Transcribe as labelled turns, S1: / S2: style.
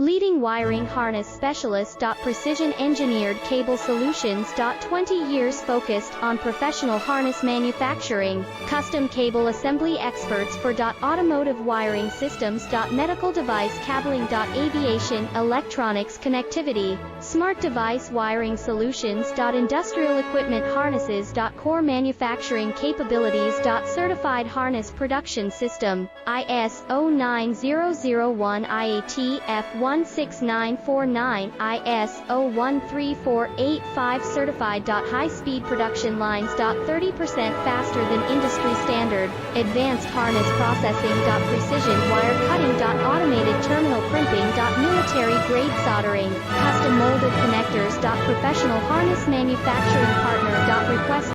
S1: Leading wiring harness specialist. Precision engineered cable solutions. 20 years focused on professional harness manufacturing, custom cable assembly experts for automotive wiring systems. Medical device cabling. Aviation, electronics connectivity, smart device wiring solutions. Industrial equipment harnesses. Core manufacturing capabilities. Certified harness production system, ISO 9001 IATF 16949, ISO 13485 certified. High-speed production lines. 30% faster than industry standard, advanced harness processing. Precision wire cutting. Automated terminal crimping. Military grade soldering, custom molded connectors. Professional harness manufacturing partner. Request